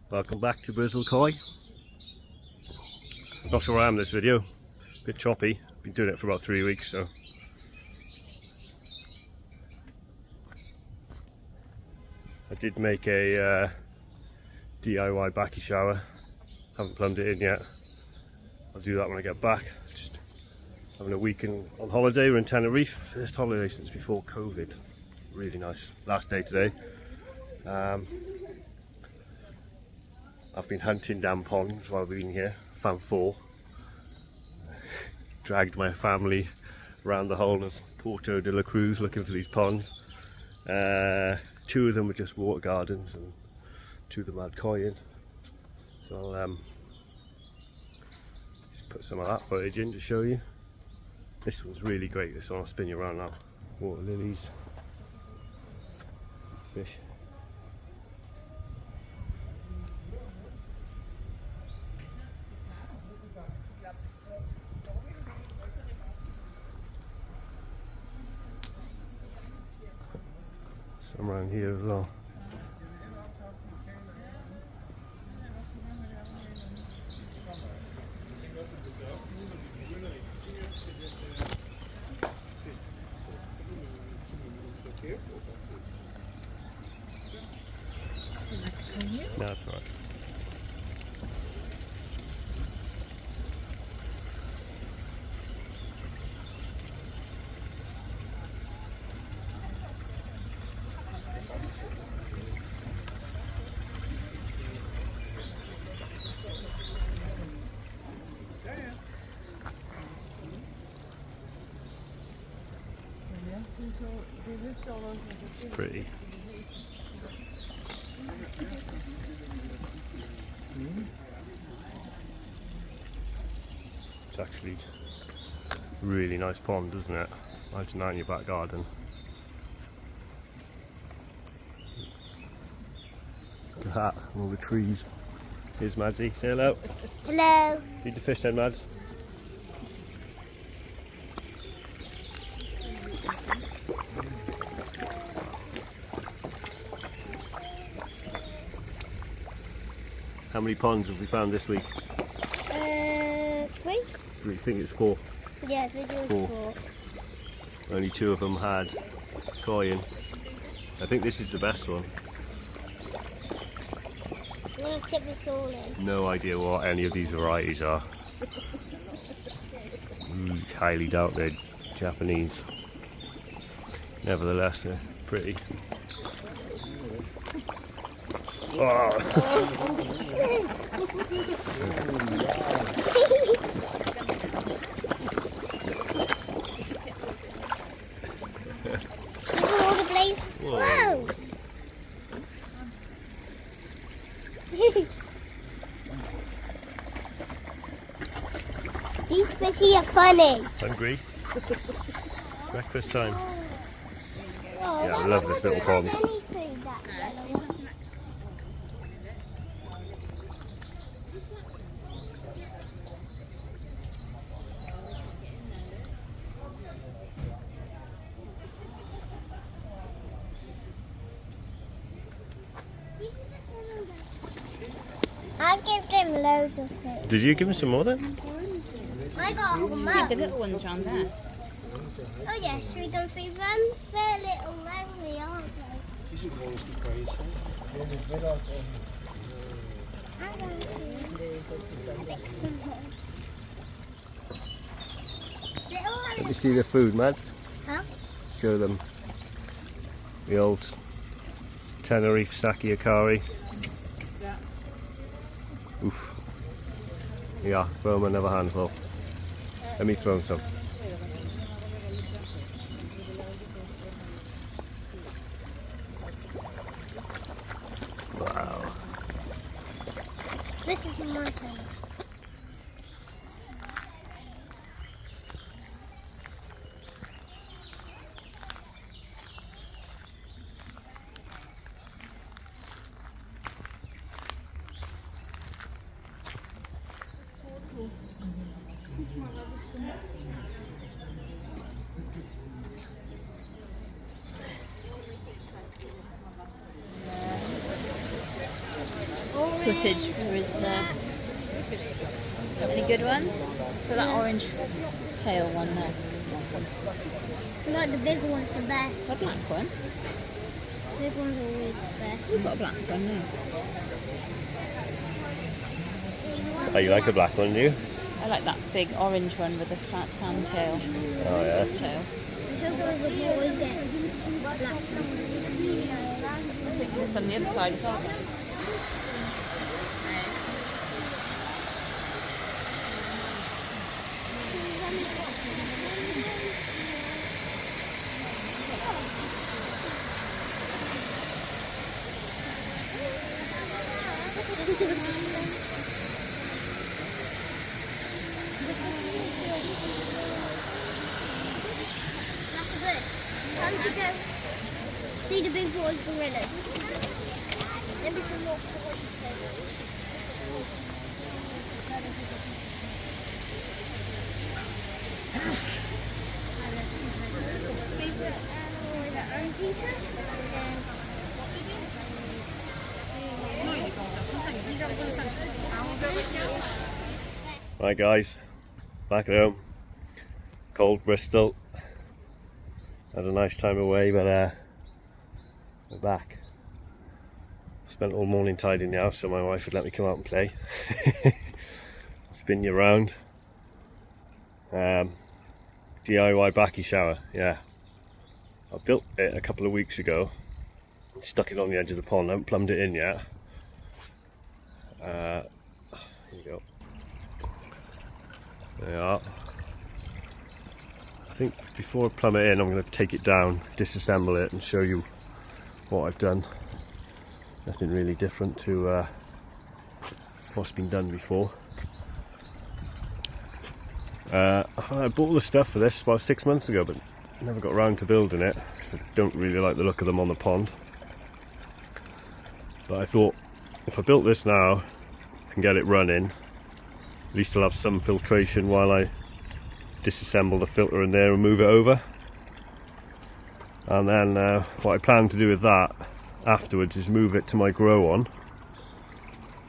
Welcome back to Brazil Koi. Not sure where I am in this video, a bit choppy, been doing it for about 3 weeks so. I did make a D.I.Y Bakki shower, haven't plumbed it in yet, I'll do that when I get back. Just having a weekend on holiday, we're in Tenerife, first holiday since before COVID, really nice, last day today. I've been hunting down ponds while we've been here, found 4. Dragged my family around the whole of Porto de la Cruz looking for these ponds. 2 of them were just water gardens and 2 of them had koi in. So I'll just put some of that footage in to show you. This one's really great, this one I'll spin you around now. Water lilies, fish. Some around here as well. That's right. It's pretty. It's actually a really nice pond, isn't it? Imagine that in your back garden. Look at that, all the trees. Here's Madsy, say hello. Hello. Feed the fish then, Mads. How many ponds have we found this week? 3? 3, I think it's 4. Yeah, we do 4. Only 2 of them had koi in. I think this is the best one. You want to tip this all in? No idea what any of these varieties are. Highly doubt they're Japanese. Nevertheless, they're pretty. Oh. Whoa! These fishes are funny. Hungry? Breakfast time. Oh, Yeah, I love this little pond. I give them loads of food. Did you give him some more then? I got a whole Feed mug. the little ones around there. Oh yeah, should we go feed them? They're little lonely, aren't they? I want to fix some more. Let me see the food, Mads. Huh? Show them the old Tenerife sake akari. Yeah. Oof. Yeah, throw them another handful. Let me throw them some. Wow. This is my turn. footage for his. Any good ones? For that orange tail one there. Not the big one's the best. The black one? Big one's always the best. We've got a black one now. Oh, you like the black one, do you? I like that big orange one with the flat fan tail. Oh yeah. Tail. You always get black ones. I think it's on the other side as well. That's good. Time to go see the big boys gorillas. Maybe some more boys. Favorite animal is an orange t-shirt. Right guys, back at home. Cold Bristol. Had a nice time away, but we're back. Spent all morning tidying the house so my wife would let me come out and play. Spin you around. D.I.Y. Bakki shower, yeah. I built it a couple of weeks ago. Stuck it on the edge of the pond, I haven't plumbed it in yet. Here you go. There you are. I think before I plumb it in, I'm going to take it down, disassemble it and show you what I've done. Nothing really different to what's been done before. I bought all the stuff for this about 6 months ago, but never got around to building it. I don't really like the look of them on the pond. But I thought, if I built this now and get it running, at least I'll have some filtration while I disassemble the filter in there and move it over. And then what I plan to do with that afterwards is move it to my grow on,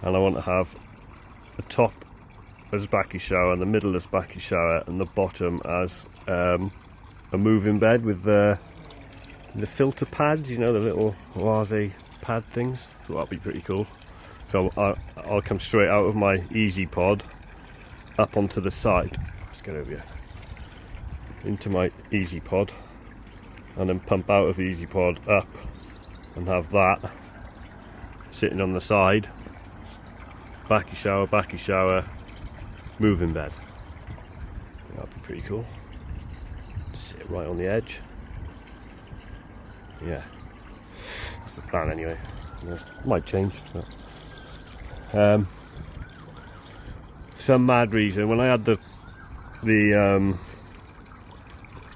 and I want to have the top as Bakki shower and the middle as Bakki shower and the bottom as a moving bed with the filter pads, you know, the little Oase pad things. So that'll be pretty cool. So I'll come straight out of my easy pod up onto the side. Let's get over here. Into my easy pod, and then pump out of the easy pod up and have that sitting on the side. Bakki shower, moving bed. That'd be pretty cool. Sit right on the edge. Yeah, that's the plan anyway. Might change, but some mad reason when I had the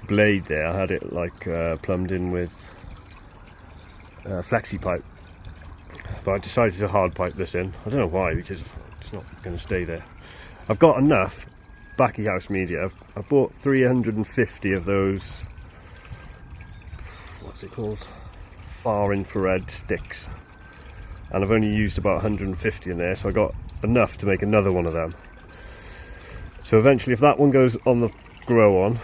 blade there, I had it like plumbed in with flexi pipe, but I decided to hard pipe this in. I don't know why, because it's not going to stay there. I've got enough Bakki house media. I've bought 350 of those, what's it called, far infrared sticks, and I've only used about 150 in there, so I got enough to make another one of them. So eventually, if that one goes on the grow on,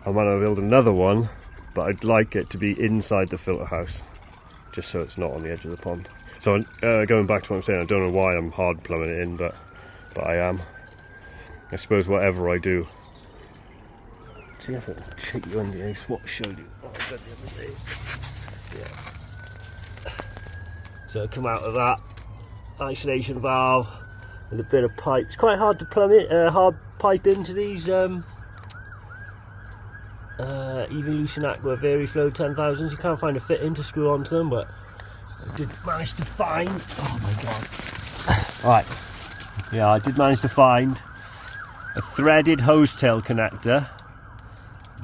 I'm going to build another one, but I'd like it to be inside the filter house, just so it's not on the edge of the pond. So going back to what I'm saying, I don't know why I'm hard plumbing it in, but I am. I suppose whatever I do. See if I can shake you under the ice. What showed you? Oh, I did the other day. Yeah. So I come out of that isolation valve with a bit of pipe. It's quite hard to plumb it, hard pipe into these Evolution Aqua Veriflow 10,000s. You can't find a fitting to screw onto them, but I did manage to find. Oh my god! Right, yeah, I did manage to find a threaded hose tail connector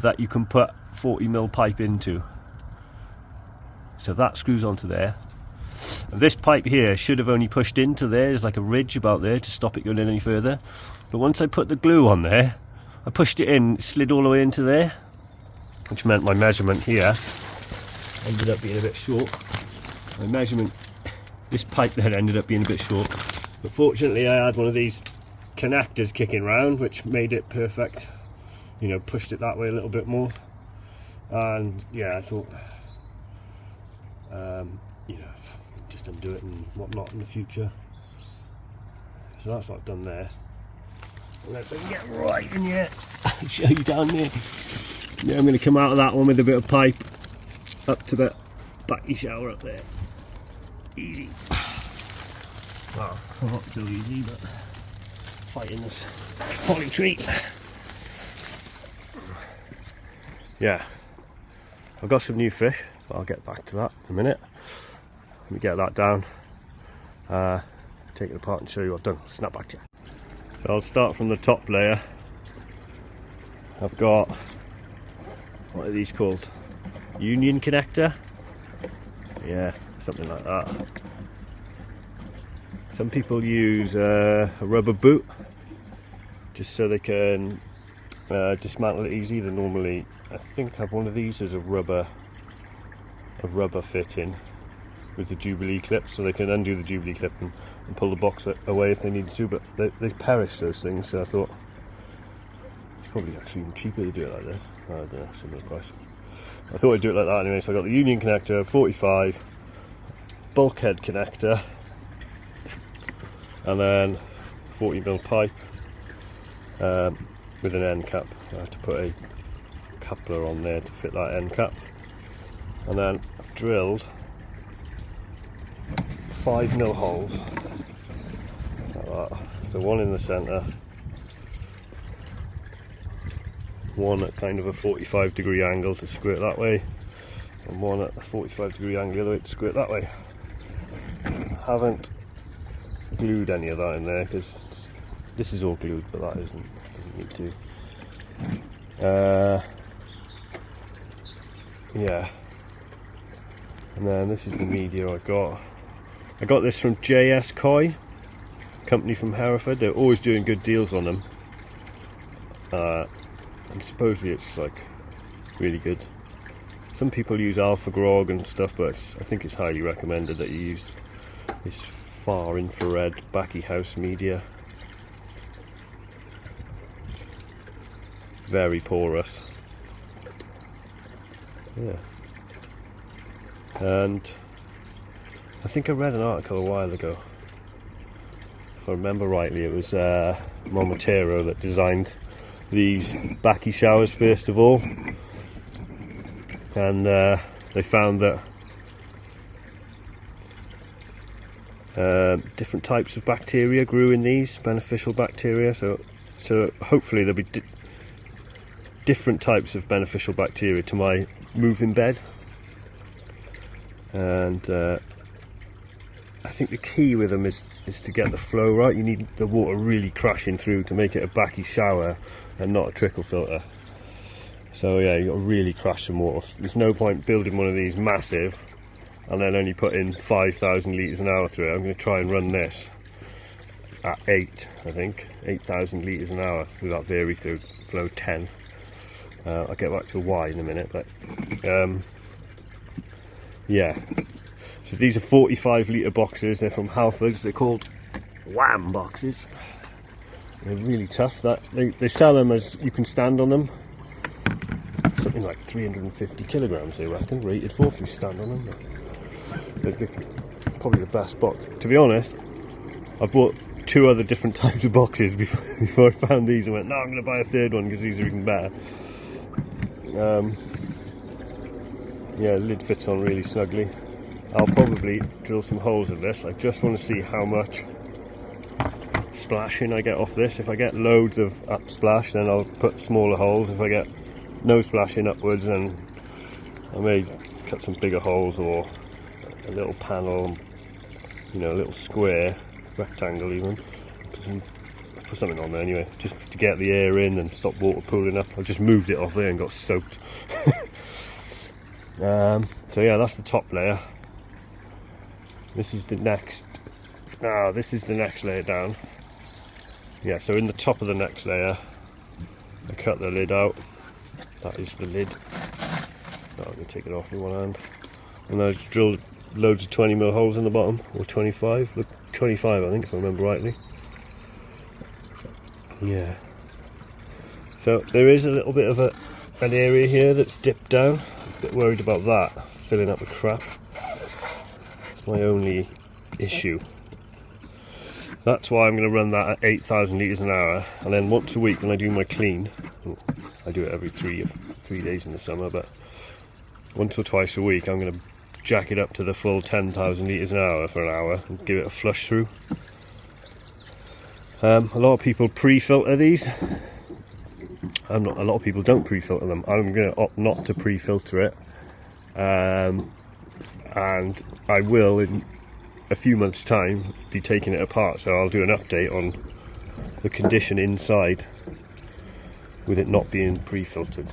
that you can put 40mm pipe into. So that screws onto there. And this pipe here should have only pushed into there. There's like a ridge about there to stop it going in any further. But once I put the glue on there, I pushed it in, it slid all the way into there, which meant my measurement here ended up being a bit short. My measurement this pipe then ended up being a bit short, but fortunately I had one of these connectors kicking round which made it perfect, you know, pushed it that way a little bit more. And yeah, I thought you know, just undo it and whatnot in the future. So that's what I've done there. And if I can get right in here, I'll show you down there. Yeah, I'm going to come out of that one with a bit of pipe up to the Bakki shower up there. Easy. Well, not so easy, but fighting this holly tree. Yeah, I've got some new fish, but I'll get back to that in a minute. Let me get that down, take it apart and show you what I've done. I'll snap back to you. So I'll start from the top layer. I've got, what are these called? Union connector? Yeah, something like that. Some people use a rubber boot just so they can dismantle it easy. They normally, I think, have one of these as a rubber fitting with the Jubilee clip, so they can undo the Jubilee clip and pull the box away if they need to, but they perish, those things. So I thought it's probably actually even cheaper to do it like this. I don't know, similar price. I thought I'd do it like that anyway. So I got the Union connector, 45, bulkhead connector, and then 40mm pipe with an end cap. I had to put a coupler on there to fit that end cap, and then I've drilled 5mm holes like that. So one in the centre, one at kind of a 45-degree angle to screw it that way, and one at a 45-degree angle the other way to screw it that way. Haven't glued any of that in there because this is all glued, but that doesn't need to. Yeah, and then this is the media I got. I got this from D.I.Y, company from Hereford. They're always doing good deals on them, and supposedly it's like really good. Some people use Alpha Grog and stuff, but I think it's highly recommended that you use this far infrared Bakki house media. Very porous. Yeah. And I think I read an article a while ago, if I remember rightly, it was Montero that designed these Bakki showers first of all, and they found that different types of bacteria grew in these, beneficial bacteria, so hopefully there'll be different types of beneficial bacteria to my moving bed. And I think the key with them is to get the flow right. You need the water really crashing through to make it a Bakki shower and not a trickle filter. So yeah, you've got to really crash some water. There's no point building one of these massive and then only put in 5,000 litres an hour through it. I'm going to try and run this at 8,000 litres an hour with that vary through flow 10. I'll get back to a Y in a minute, but yeah. So these are 45 litre boxes. They're from Halfords. They're called Wham boxes. They're really tough. That they sell them as you can stand on them. Something like 350 kilograms, they reckon, rated for if you stand on them. They're probably the best box. To be honest, I bought 2 other different types of boxes before I found these and went, no, I'm going to buy a third one because these are even better. Yeah, the lid fits on really snugly. I'll probably drill some holes in this. I just want to see how much splashing I get off this. If I get loads of up splash, then I'll put smaller holes. If I get no splashing upwards, then I may cut some bigger holes, or a little panel, you know, a little square, rectangle even. Put something on there anyway, just to get the air in and stop water pooling up. I just moved it off there and got soaked. So yeah, that's the top layer. This is the next. This is the next layer down. Yeah, so in the top of the next layer, I cut the lid out. That is the lid. I'm going to take it off with one hand. And I just drilled loads of 20mm holes in the bottom, or 25. Look, 25 I think, if I remember rightly. Yeah. So there is a little bit of an area here that's dipped down. I'm a bit worried about that, filling up with crap. That's my only issue. That's why I'm going to run that at 8,000 litres an hour, and then once a week when I do my clean, I do it every three days in the summer, but once or twice a week I'm going to jack it up to the full 10,000 litres an hour for an hour and give it a flush through. A lot of people pre-filter these. A lot of people don't pre-filter them. I'm going to opt not to pre-filter it, and I will in a few months' time be taking it apart, so I'll do an update on the condition inside with it not being pre-filtered.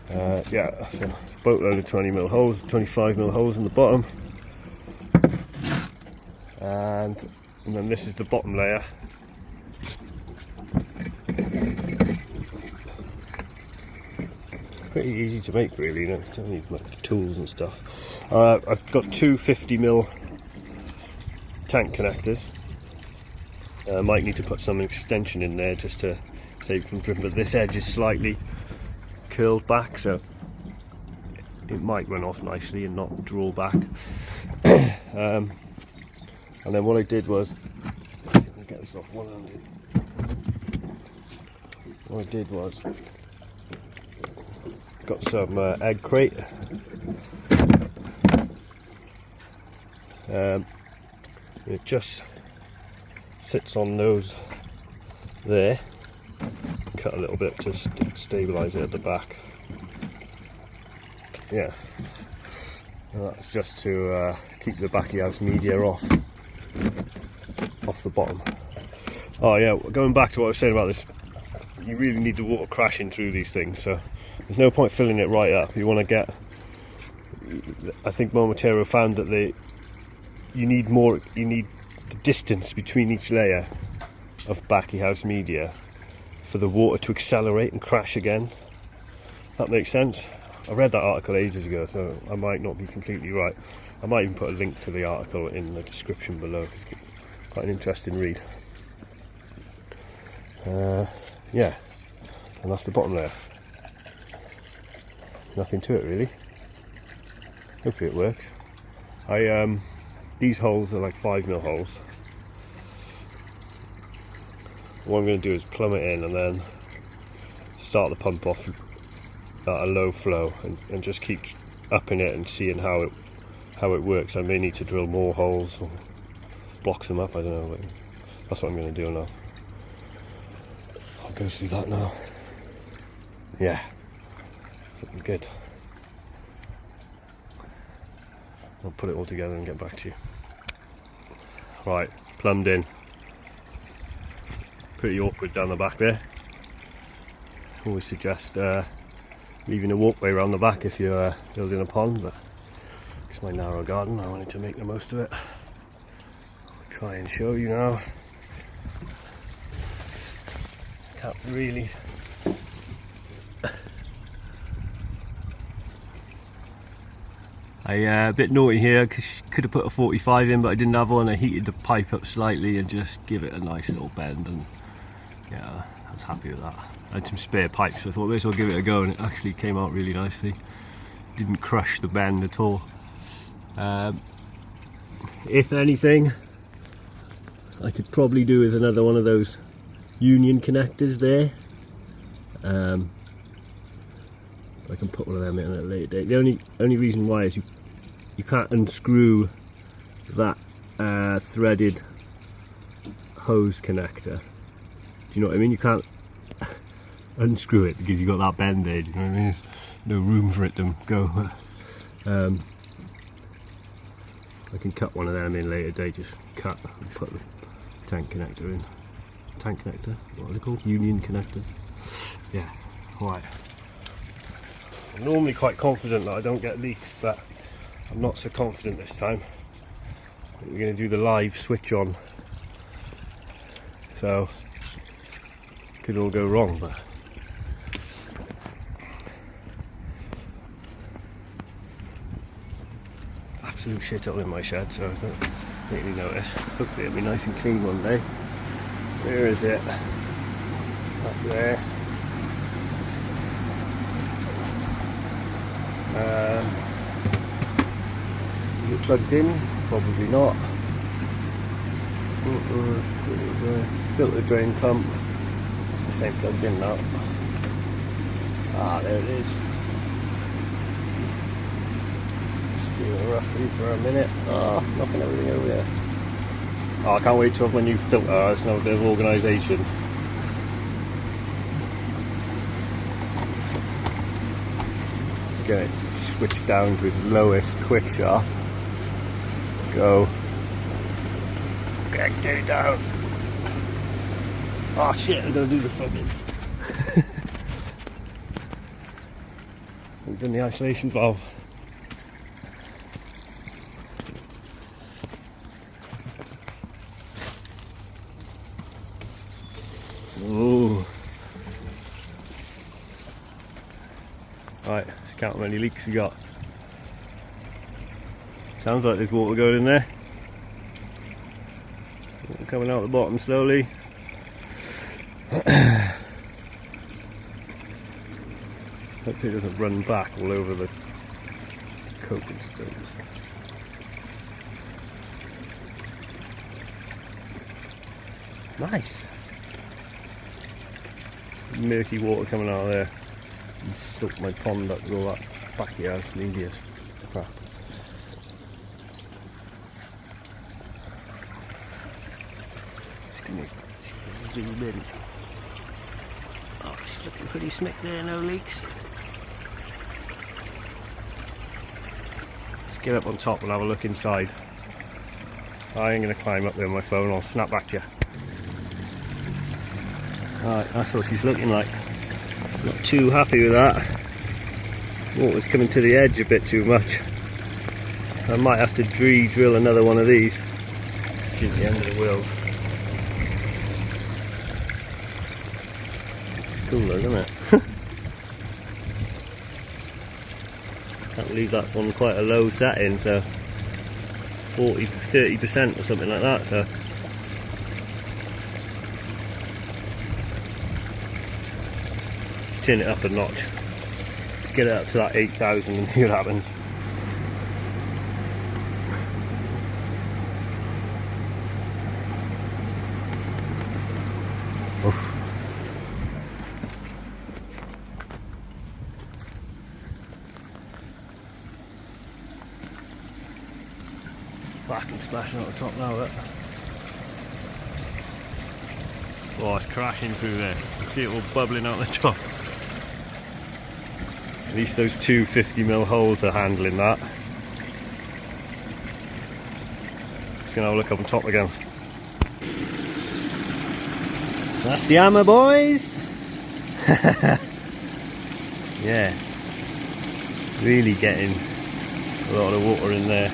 Yeah, so boatload of 20mm holes, 25mm holes in the bottom, and then this is the bottom layer. Pretty easy to make, really. You don't need much tools and stuff. I've got two 50mm tank connectors. I might need to put some extension in there just to save from dripping, but this edge is slightly curled back, so it might run off nicely and not draw back. And then what I did was, let's see if I can get this off one-handed. What I did was, got some egg crate. It just sits on those there. Cut a little bit to stabilise it at the back. Yeah, and that's just to keep the Bakki house media off the bottom. Oh yeah, going back to what I was saying about this, you really need the water crashing through these things, so there's no point filling it right up. You want to get, I think Momentero found that you need the distance between each layer of Bakki house media for the water to accelerate and crash again. That makes sense. I read that article ages ago, so I might not be completely right. I might even put a link to the article in the description below. It's quite an interesting read. Yeah, and that's the bottom layer. Nothing to it really. Hopefully it works. These holes are like 5mm holes. What I'm going to do is plumb it in and then start the pump off at a low flow and just keep upping it and seeing how it works. I may need to drill more holes or block them up, I don't know, but that's what I'm going to do now. I'll go through that now. Yeah, looking good. I'll put it all together and get back to you. Right, plumbed in. Pretty awkward down the back there. Always suggest leaving a walkway around the back if you're building a pond, but it's my narrow garden, I wanted to make the most of it. I'll try and show you now. Can't really. A bit naughty here because could have put a 45 in, but I didn't have one. I heated the pipe up slightly and just give it a nice little bend, and yeah, I was happy with that. I had some spare pipes, so I thought maybe I'll give it a go, and it actually came out really nicely. Didn't crush the bend at all. If anything, I could probably do with another one of those union connectors there. I can put one of them in at a later date. The only reason why is you can't unscrew that threaded hose connector. Do you know what I mean? You can't unscrew it because you've got that bend there. Do you know what I mean? There's no room for it to go. I can cut one of them in later date. Just cut and put the tank connector in. Tank connector? What are they called? Union connectors. Yeah. Right. I'm normally quite confident that I don't get leaks, but I'm not so confident this time. We're going to do the live switch on, so could all go wrong, but absolute shithole in my shed, so I don't really notice. Hopefully it'll be nice and clean one day. Where is it? Up there. Is it plugged in? Probably not. Filter drain pump. This ain't plugged in now. Ah, there it is. Let's do it roughly for a minute. Oh, knocking everything over there. Oh, I can't wait to have my new filter. It's now a bit of organisation. Get it switched down to its lowest quick sharp. Go. Get it down. Oh shit, I'm gonna do the fucking. We've done the isolation valve. Ooh. Right, let's count how many leaks we got. Sounds like there's water going in there. Coming out the bottom slowly. Hope it doesn't run back all over the coping stones. Nice! Murky water coming out of there. And soak my pond up with all that Bakki house and India's crap. Just gonna zoom in. Oh, it's looking pretty smick there, no leaks. Let's get up on top and have a look inside. I ain't going to climb up there with my phone, I'll snap back to you. Alright, that's what she's looking like. Not too happy with that. Water's coming to the edge a bit too much. I might have to drill another one of these. Which is the end of the world. Cool though, isn't it? Can't believe that's on quite a low setting, so 30% or something like that. So let's turn it up a notch. Let's get it up to that 8,000 and see what happens. Oof. Fucking splashing out the top now, look. Oh, it's crashing through there. You can see it all bubbling out the top. At least those two 50mm holes are handling that. Just gonna have a look up on top again. That's the hammer, boys! Yeah. Really getting a lot of water in there.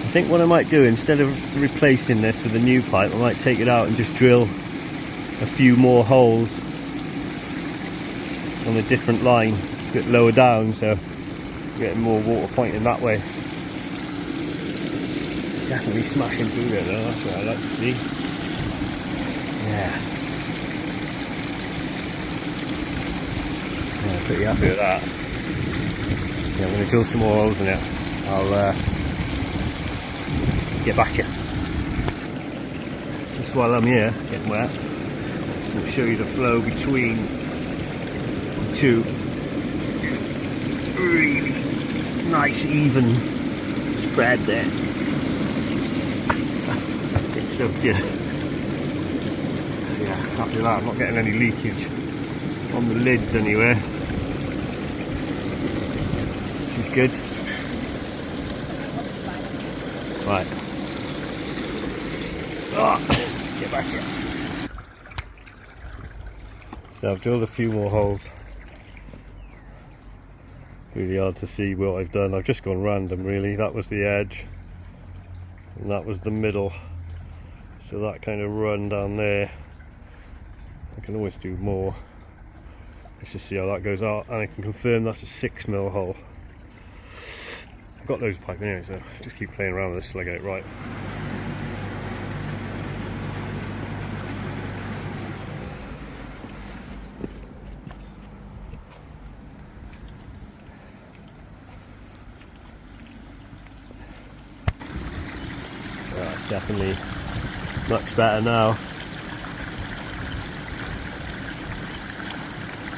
I think what I might do, instead of replacing this with a new pipe, I might take it out and just drill a few more holes on a different line, a bit lower down, so getting more water pointing that way. Definitely smashing through there though, that's what I like to see. Yeah, pretty happy with that. Yeah, I'm going to drill some more holes in it. I'll get back to you. Just while I'm here, getting wet, just going to show you the flow between the two. Really nice, even spread there. It's so good. Yeah, happy with that. I'm not getting any leakage on the lids anywhere. Which is good. Right. Oh, get back to you. So I've drilled a few more holes. Really hard to see what I've done. I've just gone random really. That was the edge and that was the middle. So that kind of run down there. I can always do more. let's just see how that goes out, and I can confirm that's a 6mm hole. I've got loads of pipe anyway, so just keep playing around with this till I get it right. Definitely much better now. I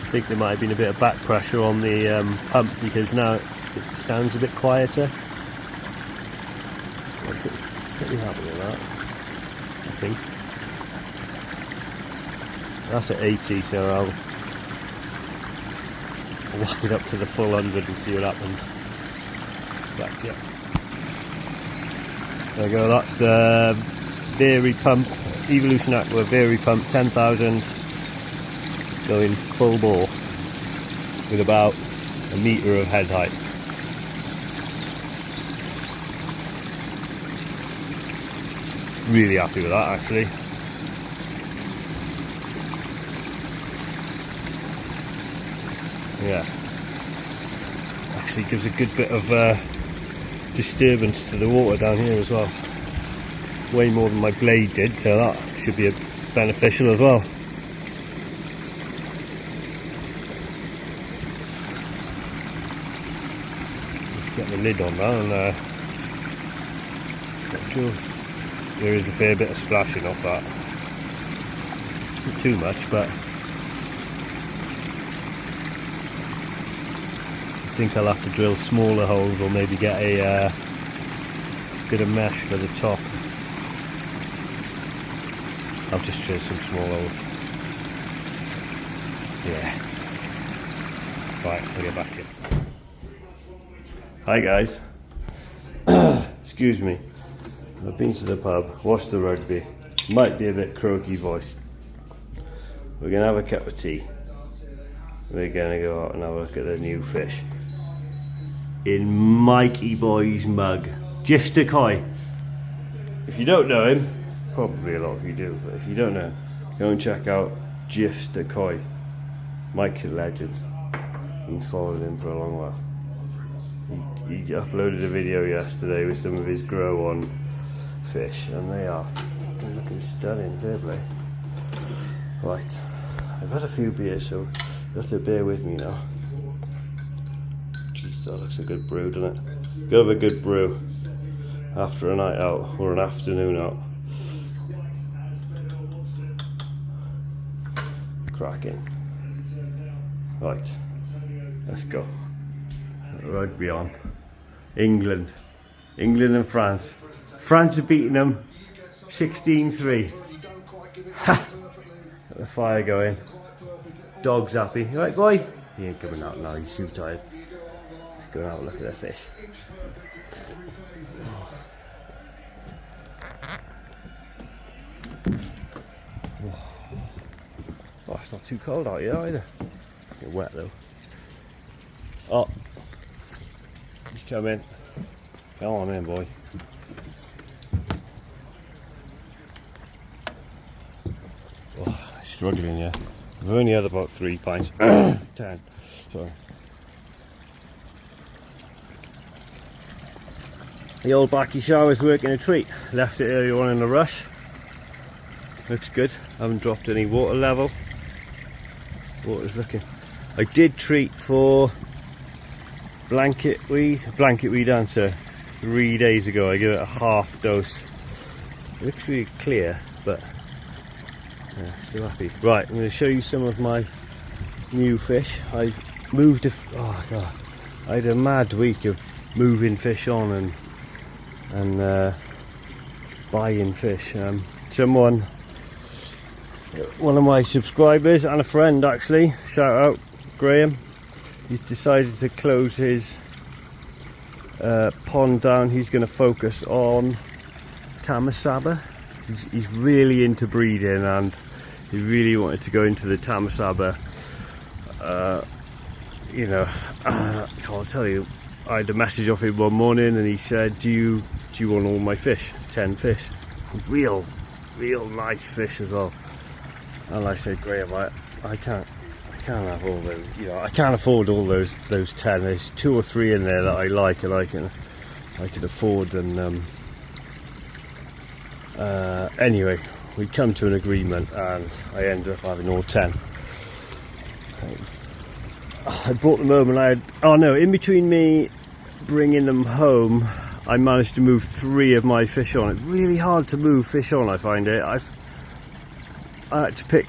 think there might have been a bit of back pressure on the pump, because now it sounds a bit quieter. I'm pretty happy with that, I think. That's at 80, so I'll whack it up to the full 100 and see what happens. Back, yeah. There we go, that's the Vari pump, Evolution Aqua Vari pump 10,000, going full bore with about a metre of head height. Really happy with that actually. Yeah, actually gives a good bit of disturbance to the water down here as well, way more than my blade did, so that should be beneficial as well. Just get the lid on now, and not sure, there is a fair bit of splashing off that, not too much, but I think I'll have to drill smaller holes, or maybe get a bit of mesh for the top. I'll just drill some small holes. Yeah. Right, I'll get back in. Hi guys. Excuse me. I've been to the pub, watched the rugby. Might be a bit croaky voiced. We're gonna have a cup of tea. We're gonna go out and have a look at the new fish. In Mikey Boy's mug, D.I.Y. If you don't know him, probably a lot of you do, but if you don't know, go and check out D.I.Y. Mike's a legend. Been following him for a long while. He uploaded a video yesterday with some of his grow on fish, and they are looking stunning, fair play. Right, I've had a few beers, so you have to bear with me now. That looks a good brew, doesn't it? Go have a good brew after a night out or an afternoon out. Cracking. Right, let's go. Rugby on. England and France. France are beating them 16-3. Ha! Got the fire going. Dog's happy. You right, boy? He ain't coming out now, he's too tired. Go and have a look at their fish. Oh, it's not too cold out here either. It's wet though. Oh, he's coming. Come on in, boy. Oh, struggling, yeah. I've only had about 3 pints. 10. Sorry. The old Bakki shower's working a treat. Left it earlier on in the rush. Looks good. Haven't dropped any water level. Water's looking. I did treat for blanket weed answer 3 days ago. I gave it a half dose. It looks really clear, but yeah, still happy. Right, I'm going to show you some of my new fish. I moved oh god, I had a mad week of moving fish on and buying fish. One of my subscribers and a friend actually, shout out Graham, he's decided to close his pond down. He's going to focus on Tamasaba. He's really into breeding, and he really wanted to go into the Tamasaba. You know, so I'll tell you, I had a message off him one morning and he said, do you want all my fish? 10 fish. Real nice fish as well. And I said, Graham, I can't can't have all those, you know, I can't afford all those 10. There's 2 or 3 in there that I like and I can afford, and anyway, we come to an agreement and I ended up having all 10. I brought them home and I had, oh no, in between me bringing them home, I managed to move 3 of my fish on. It's really hard to move fish on, I find it. I had to pick,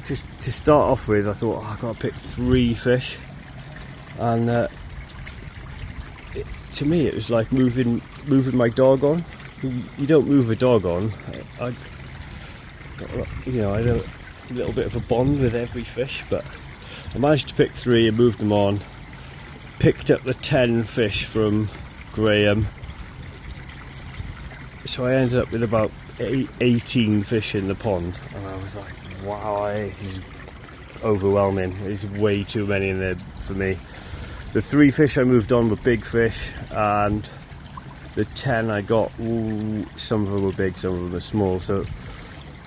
to start off with, I thought, oh, I've got to pick 3 fish. And to me it was like moving my dog on. You don't move a dog on. You know, I had a little bit of a bond with every fish, but I managed to pick 3 and moved them on. Picked up the 10 fish from Graham, so I ended up with about 18 fish in the pond, and I was like, wow, this is overwhelming. There's way too many in there for me. The 3 fish I moved on were big fish, and the 10 I got, ooh, some of them were big, some of them were small, so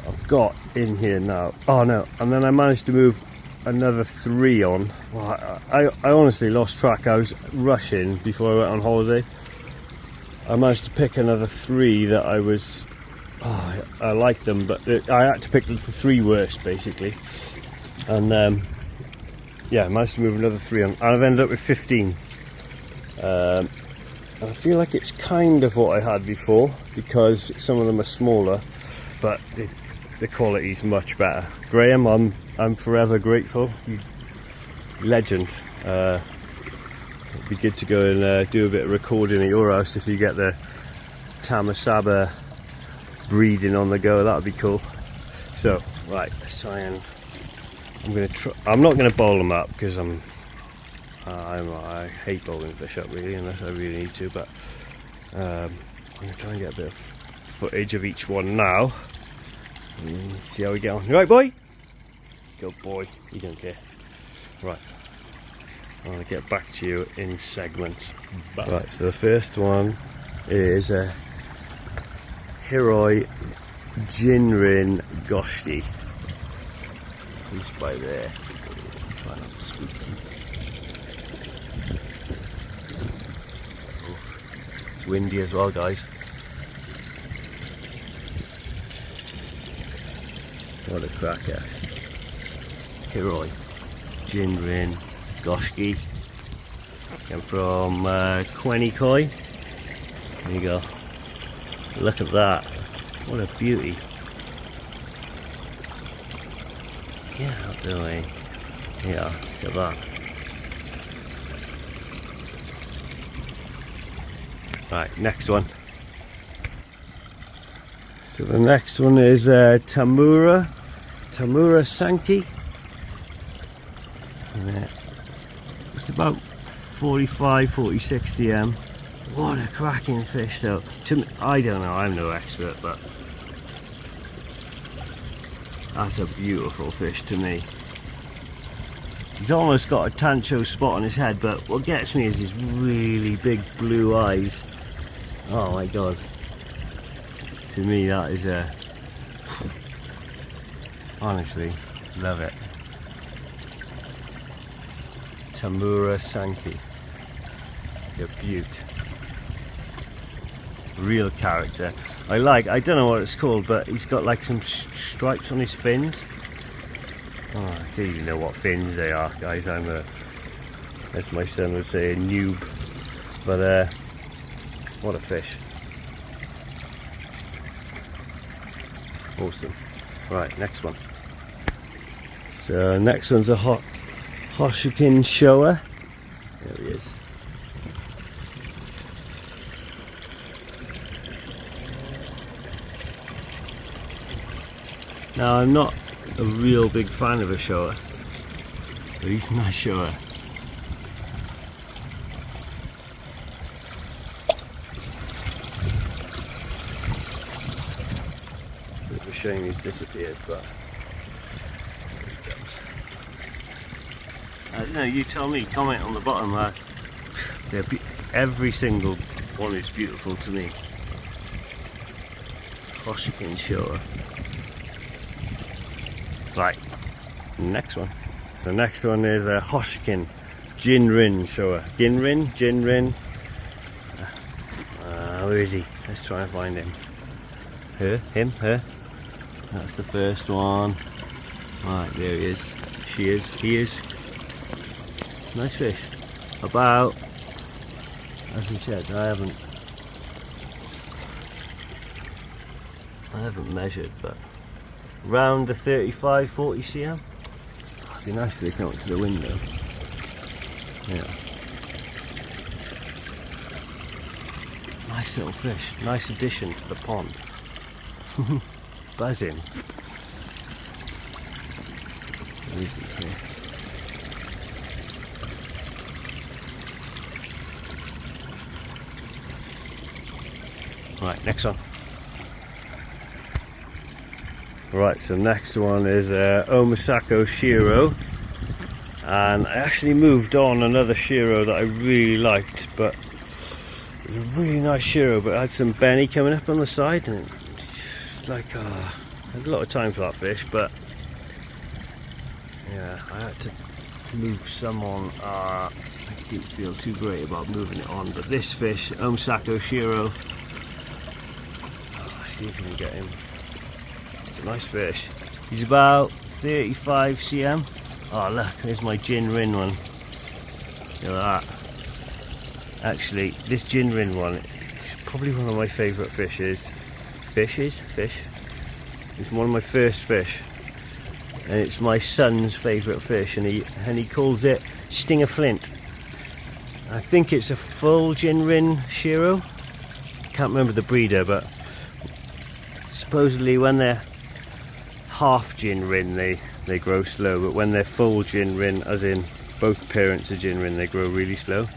I've got in here now, oh no, and then I managed to move another 3 on. Well, I honestly lost track. I was rushing before I went on holiday. I managed to pick another 3 that I was, oh, I liked them, but I had to pick the 3 worst basically, and yeah, I managed to move another 3 on, and I've ended up with 15. And I feel like it's kind of what I had before, because some of them are smaller, but the quality is much better. Graham, I'm forever grateful. You legend. It'd be good to go and do a bit of recording at your house if you get the Tamasaba breeding on the go. That would be cool. So right, let's try and I'm not going to bowl them up because I hate bowling fish up really, unless I really need to. But I'm going to try and get a bit of footage of each one now. See how we get on. You right, boy? Good boy. You don't care. Right. I'll get back to you in segments. Right, so the first one is a Hiroi Jinrin Goshki. He's by there. Try not to sweep them. Oh, it's windy as well, guys. What a cracker. Hiroi Jinrin Goshki. Came from Koi. There you go. Look at that. What a beauty. Get out the way. Yeah, look at that. Right, next one. So the next one is Tamura Sankey. It's about 45-46 cm. What a cracking fish though. To me, I don't know, I'm no expert, but that's a beautiful fish to me. He's almost got a tancho spot on his head, but what gets me is his really big blue eyes. Oh my god. To me that is a... honestly, love it. Tamura Sankey. A beaut. Real character. I don't know what it's called, but he's got like some stripes on his fins. Oh, I don't even know what fins they are, guys. I'm a, as my son would say, a noob. But what a fish. Awesome. Right, next one. So next one's a Hoshikin Showa. There he is. Now I'm not a real big fan of a Showa, but he's a nice Showa. Bit of a shame he's disappeared, but I don't know, you tell me, comment on the bottom. Every single one is beautiful to me. Hoshikin Showa. Right, next one. The next one is a Hoshkin Jinrin shower. Jinrin. Where is he? Let's try and find him. Her. That's the first one. Right, there he is. He is. Nice fish. About, as he said, I haven't measured, but around the 35-40 cm. It'd be nice if they come up to the window. Yeah. Nice little fish. Nice addition to the pond. Buzzing. Easy here. Right, next one. Right, so next one is Omasako Shiro, and I actually moved on another Shiro that I really liked, but it was a really nice Shiro, but it had some Benny coming up on the side, and it's like I had a lot of time for that fish, but yeah, I had to move some on. I didn't feel too great about moving it on, but this fish, Omasako Shiro, see if we can get him. It's a nice fish. He's about 35 cm. Oh look, there's my Jinrin one. Look at that. Actually, this Jinrin one is probably one of my favourite fishes. Fish. It's one of my first fish, and it's my son's favourite fish, and he calls it Stinger Flint. I think it's a full Jinrin Shiro. Can't remember the breeder, but supposedly when they're half Jinrin they grow slow, but when they're full Jinrin, as in both parents are Jinrin, they grow really slow.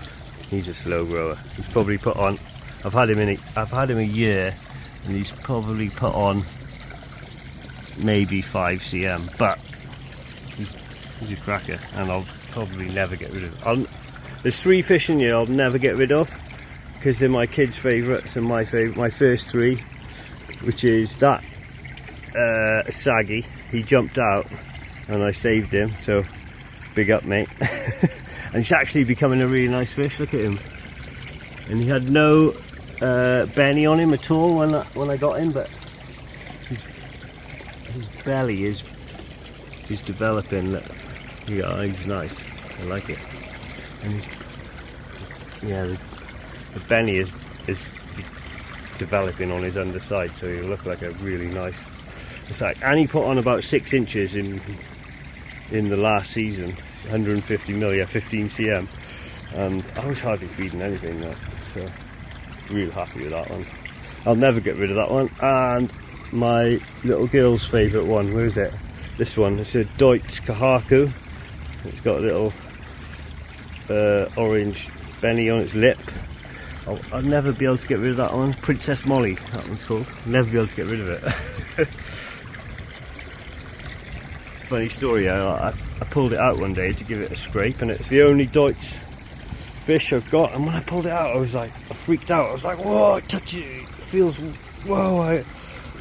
He's a slow grower. He's probably put on, I've had him a year, and he's probably put on maybe 5 cm, but he's a cracker, and I'll probably never get rid of him. There's 3 fish in here I'll never get rid of, because they're my kids' favourites, and my first 3, which is that saggy. He jumped out and I saved him, so big up, mate. And he's actually becoming a really nice fish. Look at him. And he had no Benny on him at all when I got him, but his belly is developing. Look, yeah, he's nice. I like it. And yeah, the Benny is developing on his underside, so he'll look like a really nice sack. And he put on about 6 inches in the last season, 150 mil, yeah, 15 cm, and I was hardly feeding anything though, so real happy with that one. I'll never get rid of that one. And my little girl's favourite one, where is it? This one, it's a Deutsch Kahaku. It's got a little orange Benny on its lip. I'll never be able to get rid of that one. Princess Molly, that one's called. Never be able to get rid of it. Funny story, I pulled it out one day to give it a scrape, and it's the only Deutsch fish I've got, and when I pulled it out I freaked out. I was like, whoa, touch it, it feels, whoa. I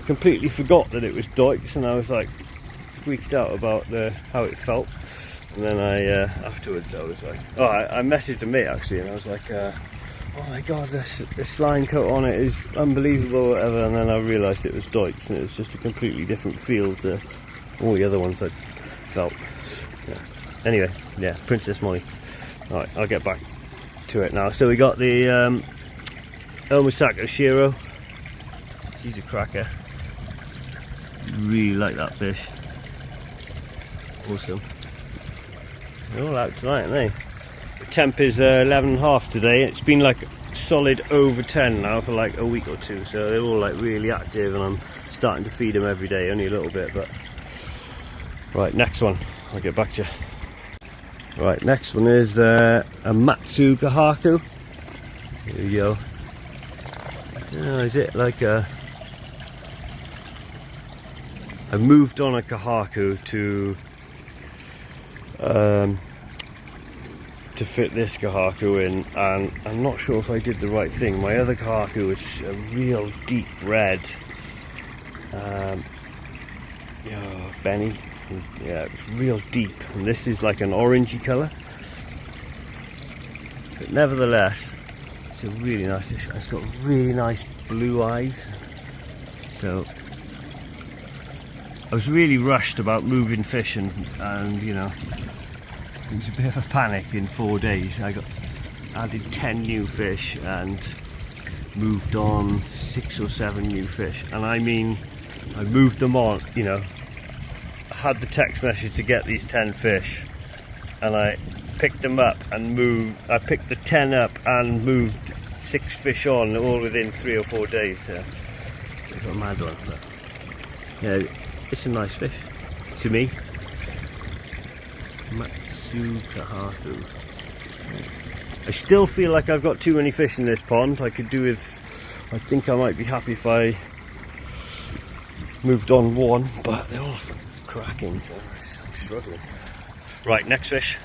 completely forgot that it was Deutsch, and I was like freaked out about how it felt. And then afterwards I was like, I messaged a mate actually, and I was like, oh my god, this line coat on it is unbelievable, whatever. And then I realised it was Deutsch, and it was just a completely different feel to all the other ones I'd felt. Yeah. Anyway, yeah, Princess Molly. Alright, I'll get back to it now. So we got the Omasako Shiro. She's a cracker. Really like that fish. Awesome. They're all out tonight, aren't they? The temp is 11.5 today. It's been like solid over 10 now for like a week or two, so they're all like really active, and I'm starting to feed them every day, only a little bit. But right, next one, I'll get back to you. Right, next one is a Matsu Kahaku. Here we go. Is it like a... I moved on a Kahaku to fit this Kahaku in, and I'm not sure if I did the right thing. My other Kahaku was a real deep red. Benny, Yeah, it's real deep, and this is like an orangey colour. But nevertheless, it's a really nice fish. It's got really nice blue eyes. So I was really rushed about moving fish, and you know, it was a bit of a panic in 4 days. I added 10 new fish and moved on 6 or 7 new fish, and I mean, I moved them on, you know, I had the text message to get these 10 fish, and I picked them up and I picked the 10 up and moved 6 fish on, all within 3 or 4 days. So it's a mad one, but yeah, it's a nice fish to me. Matsukahaku. I still feel like I've got too many fish in this pond. I could do with, I think I might be happy if I moved on 1, but they're all cracking, so I'm struggling. Right, next fish.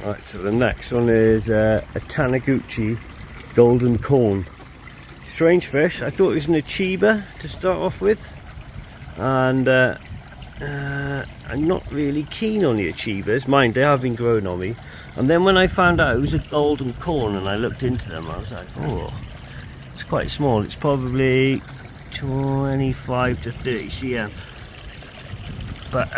Right, so the next one is a Taniguchi golden corn. Strange fish. I thought it was an Achiba to start off with, and I'm not really keen on the Achibas. Mind, they have been growing on me. And then when I found out it was a golden corn and I looked into them, I was like, oh, it's quite small. It's probably 25 to 30 cm. But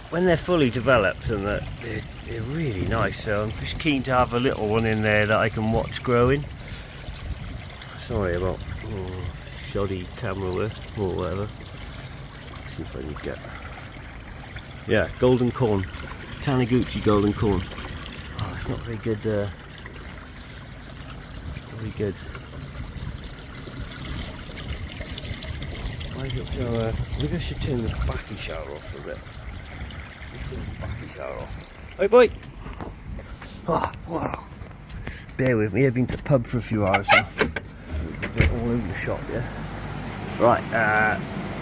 when they're fully developed, and they're really nice, so I'm just keen to have a little one in there that I can watch growing. Sorry about shoddy camera work or whatever. Let's see if I can get, yeah, golden corn, Taniguchi golden corn. Oh, it's not very good. Very good. Why is it so? Maybe I should turn the Bakki shower off for a bit. Turn the Bakki shower off. Hey, boy. Oh, wow. Bear with me. I've been to the pub for a few hours now. Get all over the shop, yeah. Right.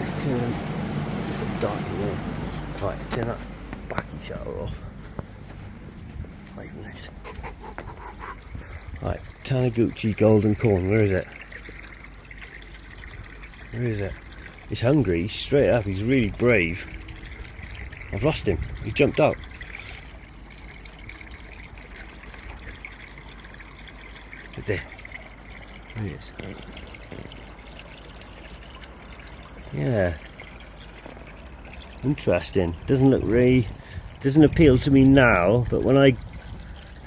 Let's turn the dark in. Right. Turn that Bakki shower off. 5 minutes. Right. Taniguchi golden corn. Where is it? Where is it? He's hungry. He's straight up. He's really brave. I've lost him. He's jumped out. Right there. There he is. Yeah. Interesting. Doesn't appeal to me now, but when I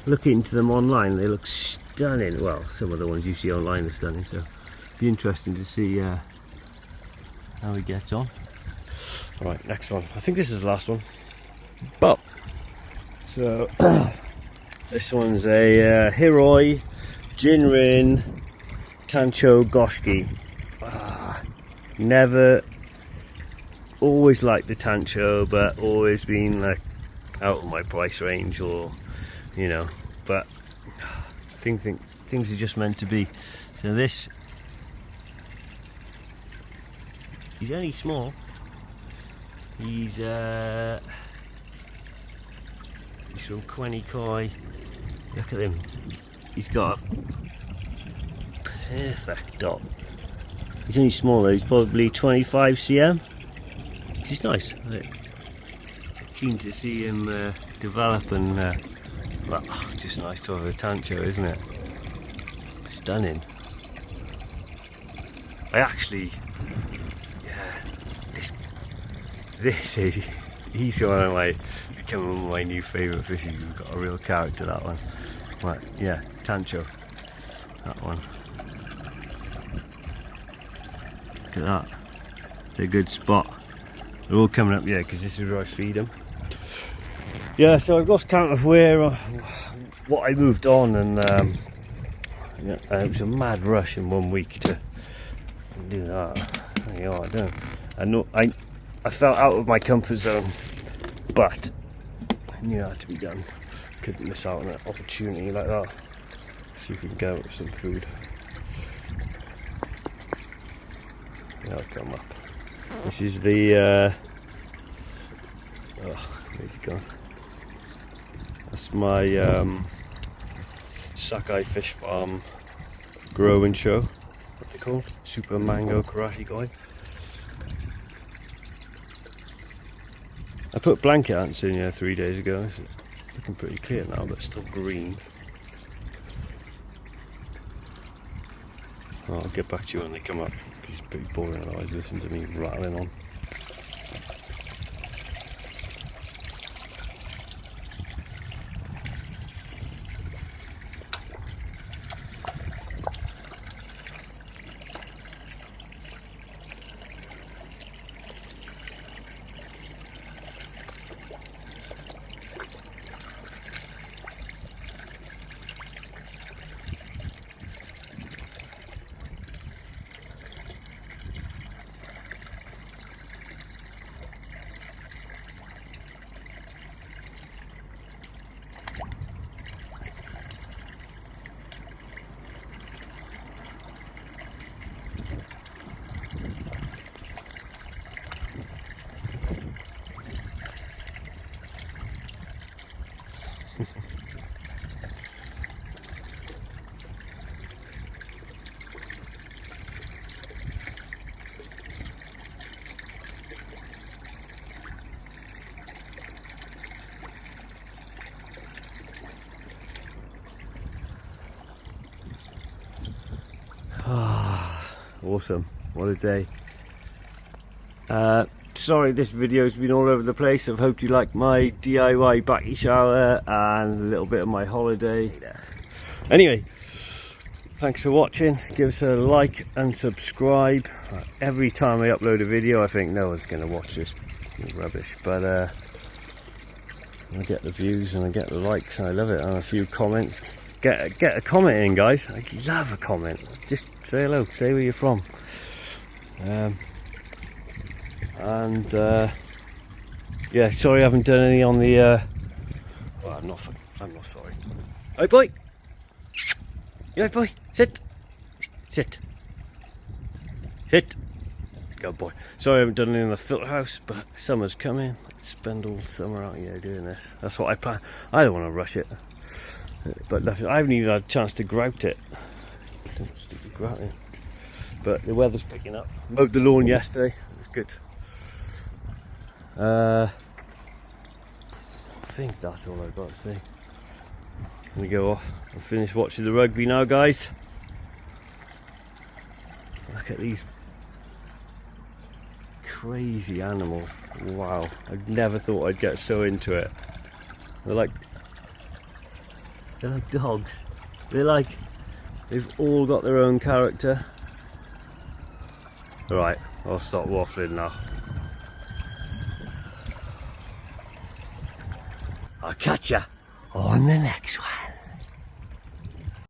look into them online, they look stunning. Well, some of the ones you see online are stunning, so it'd be interesting to see how he gets on. Right, next one. I think this is the last one. But so this one's a Hiroi Jinrin Tancho Goshki. Never, always liked the Tancho, but always been like out of my price range, or you know. But things are just meant to be. So this, he's only small. He's from Koi. Look at him. He's got a perfect dot. He's only small though. He's probably 25 cm. Which is nice. Keen to see him develop, and well, just nice to have a Tancho, isn't it? Stunning. I actually, yeah, this is, he's becoming one of my new favourite fishes. He's got a real character, that one. Right, yeah, Tancho, that one. Look at that. It's a good spot. They're all coming up, yeah, because this is where I feed them. Yeah, so I've lost count of what I moved on, and yeah, it was a mad rush in 1 week to do that. You know, I felt out of my comfort zone, but I knew it had to be done. Couldn't miss out on an opportunity like that. See if we can go with some food. I'll come up. This is the where's he gone? That's my Sakai Fish Farm grow and show, what they call Super Mango Karashi Koi. put a blanket out in here 3 days ago. It's looking pretty clear now, but still green. I'll get back to you when they come up. It's pretty boring otherwise, listen to me rattling on. Awesome, what a day. Sorry this video's been all over the place. I've hoped you like my DIY Bakki shower and a little bit of my holiday. Anyway, thanks for watching. Give us a like and subscribe. Every time I upload a video I think no one's going to watch this rubbish, but I get the views and I get the likes and I love it, and a few comments. Get a comment in, guys. I love a comment. Just say hello, say where you're from. Yeah, sorry I haven't done any on the well, I'm not sorry. Hey boy! Yeah boy, sit! Sit! Sit! Good boy. Sorry I haven't done any in the filter house, but summer's coming. Let's spend all summer out here doing this. That's what I plan. I don't want to rush it. But I haven't even had a chance to grout it. Don't stick the grout in. But the weather's picking up. Mowed the lawn yesterday. It was good. I think that's all I've got to say. Let me go off and finish watching the rugby now, guys. Look at these crazy animals. Wow, I never thought I'd get so into it. They're like dogs. They've all got their own character. Right, I'll stop waffling now. I'll catch ya on the next one.